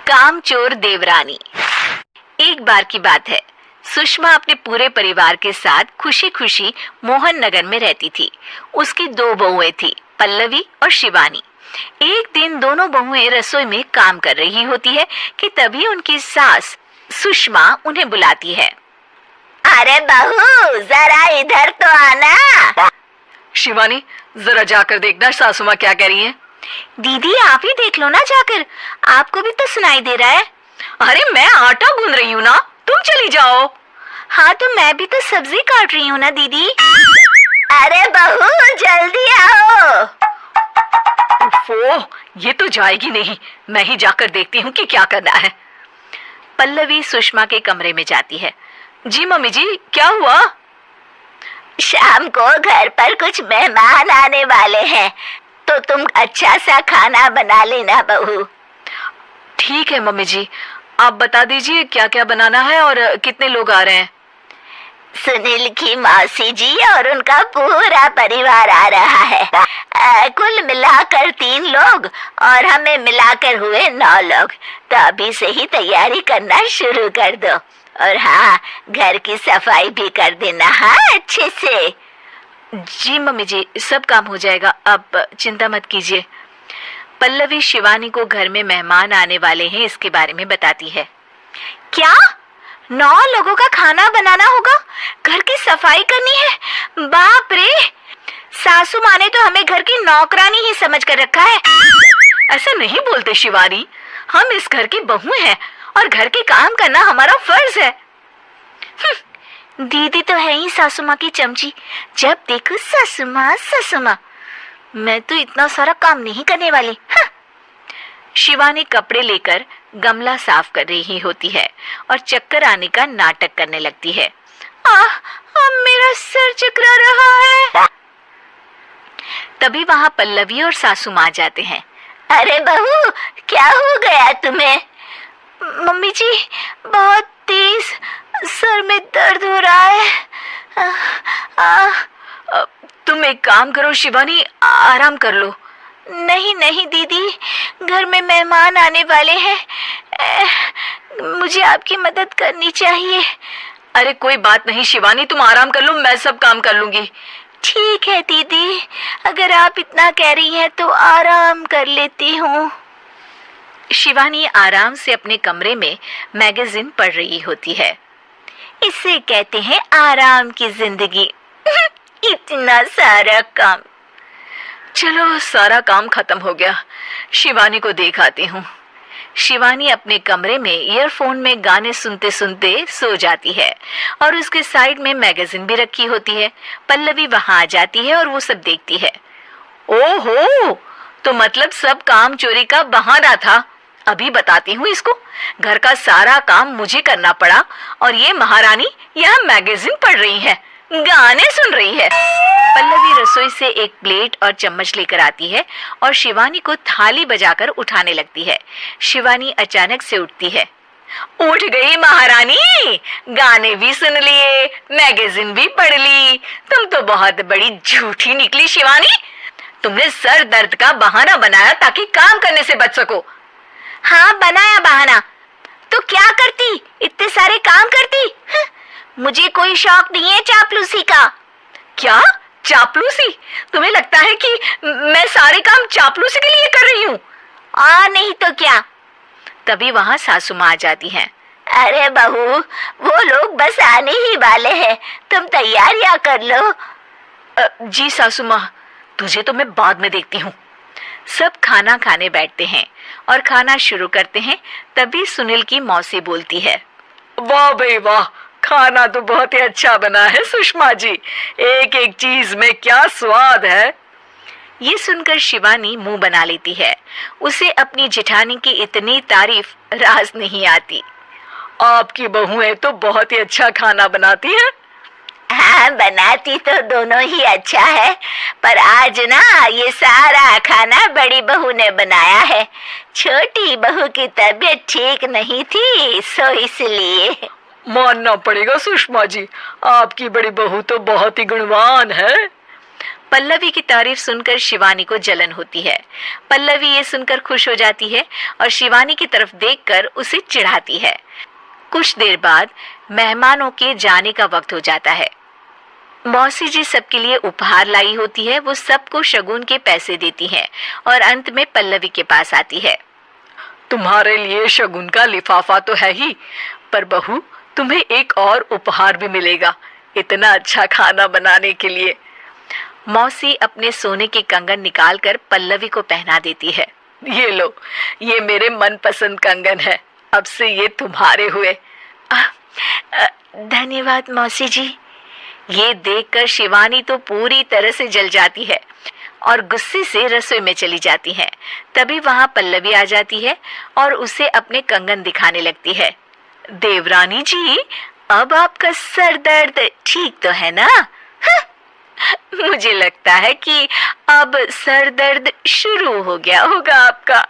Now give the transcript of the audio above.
कामचोर देवरानी। एक बार की बात है, सुषमा अपने पूरे परिवार के साथ खुशी खुशी मोहन नगर में रहती थी। उसकी दो बहुएं थी, पल्लवी और शिवानी। एक दिन दोनों बहुएं रसोई में काम कर रही होती है कि तभी उनकी सास सुषमा उन्हें बुलाती है। अरे बहू, जरा इधर तो आना। शिवानी, जरा जाकर देखना सासू माँ क्या कह रही है। दीदी आप ही देख लो ना जाकर, आपको भी तो सुनाई दे रहा है। अरे मैं आटा गूंद रही हूँ ना, तुम चली जाओ। हाँ तो मैं भी तो सब्जी काट रही हूँ ना दीदी। अरे बहू जल्दी आओ। ओफो, ये तो जाएगी नहीं, मैं ही जाकर देखती हूँ कि क्या करना है। पल्लवी सुषमा के कमरे में जाती है। जी मम्मी जी, क्या हुआ? शाम को घर पर कुछ मेहमान आने वाले हैं, तो तुम अच्छा सा खाना बना लेना बहू। ठीक है मम्मी जी, आप बता दीजिए क्या क्या बनाना है और कितने लोग आ रहे हैं। सुनील की मौसी जी और उनका पूरा परिवार आ रहा है। कुल मिलाकर 3 लोग और हमें मिलाकर हुए 9 लोग। तो अभी से ही तैयारी करना शुरू कर दो। और हाँ, घर की सफाई भी कर देना, हाँ अच्छे से। जी मम्मी जी, सब काम हो जाएगा, आप चिंता मत कीजिए। पल्लवी शिवानी को घर में मेहमान आने वाले हैं इसके बारे में बताती है। क्या 9 लोगों का खाना बनाना होगा, घर की सफाई करनी है? बाप रे, सासू माँ ने तो हमें घर की नौकरानी ही समझ कर रखा है। ऐसा नहीं बोलते शिवानी, हम इस घर की बहू हैं और घर के काम करना हमारा फर्ज है। दीदी तो है ही सासू माँ की चमची, जब देखो सासू माँ सासू माँ। मैं तो इतना सारा काम नहीं करने वाली। शिवानी कपड़े लेकर गमला साफ कर रही होती है और चक्कर आने का नाटक करने लगती है। मेरा सिर चकरा रहा है। तभी वहाँ पल्लवी और सासू माँ जाते हैं। अरे बहू, क्या हो गया तुम्हें? मम्मी जी, बहुत तेज सर में दर्द हो रहा है। तुम एक काम करो शिवानी, आराम कर लो। नहीं नहीं दीदी, घर में मेहमान आने वाले हैं, मुझे आपकी मदद करनी चाहिए। अरे कोई बात नहीं शिवानी, तुम आराम कर लो, मैं सब काम कर लूंगी। ठीक है दीदी, अगर आप इतना कह रही हैं तो आराम कर लेती हूँ। शिवानी आराम से अपने कमरे में मैगजीन पढ़ रही होती है। इसे कहते हैं आराम की जिंदगी। इतना सारा काम। चलो सारा काम खत्म हो गया, शिवानी को देख आती हूँ। शिवानी अपने कमरे में ईयरफोन में गाने सुनते सुनते सो जाती है और उसके साइड में मैगजीन भी रखी होती है। पल्लवी वहां आ जाती है और वो सब देखती है। ओहो, तो मतलब सब काम चोरी का बहाना था। अभी बताती हूँ इसको। घर का सारा काम मुझे करना पड़ा और ये महारानी यहाँ मैगजीन पढ़ रही है, गाने सुन रही है। पल्लवी रसोई से एक प्लेट और चम्मच लेकर आती है और शिवानी को थाली बजाकर उठाने लगती है। शिवानी अचानक से उठती है। उठ गई महारानी, गाने भी सुन लिए, मैगजीन भी पढ़ ली। तुम तो बहुत बड़ी झूठी निकली शिवानी। तुमने सर दर्द का बहाना बनाया ताकि काम करने से बच सको। हाँ बनाया बहाना, तो क्या करती, इतने सारे काम करती। मुझे कोई शौक नहीं है चापलूसी का। क्या चापलूसी? तुम्हें लगता है कि मैं सारे काम चापलूसी के लिए कर रही हूँ? नहीं तो क्या। तभी वहाँ सासू माँ आ जाती हैं। अरे बहू, वो लोग बस आने ही वाले हैं, तुम तैयारियां कर लो। जी सासू माँ, तुझे तो मैं बाद में देखती हूँ। सब खाना खाने बैठते हैं और खाना शुरू करते हैं। तभी सुनील की मौसी बोलती है। वाह भाई वाह, खाना तो बहुत ही अच्छा बना है सुषमा जी, एक एक चीज में क्या स्वाद है। ये सुनकर शिवानी मुंह बना लेती है। उसे अपनी जेठानी की इतनी तारीफ रास नहीं आती। आपकी बहुएं तो बहुत ही अच्छा खाना बनाती हैं। हाँ बनाती तो दोनों ही अच्छा है, पर आज ना ये सारा खाना बड़ी बहू ने बनाया है। छोटी बहू की तबीयत ठीक नहीं थी, सो इसलिए। मानना पड़ेगा सुषमा जी, आपकी बड़ी बहू तो बहुत ही गुणवान है। पल्लवी की तारीफ सुनकर शिवानी को जलन होती है। पल्लवी ये सुनकर खुश हो जाती है और शिवानी की तरफ देखकर उसे चिढ़ाती है। कुछ देर बाद मेहमानों के जाने का वक्त हो जाता है। मौसी जी सबके लिए उपहार लाई होती है। वो सबको शगुन के पैसे देती हैं और अंत में पल्लवी के पास आती है। तुम्हारे लिए शगुन का लिफाफा तो है ही, पर बहू तुम्हें एक और उपहार भी मिलेगा इतना अच्छा खाना बनाने के लिए। मौसी अपने सोने के कंगन निकालकर पल्लवी को पहना देती है। ये लो, ये मेरे मनपसंद कंगन है, अब से ये तुम्हारे हुए। धन्यवाद मौसी जी। ये देखकर शिवानी तो पूरी तरह से जल जाती है और गुस्से से रसोई में चली जाती है। तभी वहां पल्लवी आ जाती है और उसे अपने कंगन दिखाने लगती है। देवरानी जी, अब आपका सर दर्द ठीक तो है ना? मुझे लगता है कि अब सर दर्द शुरू हो गया होगा आपका।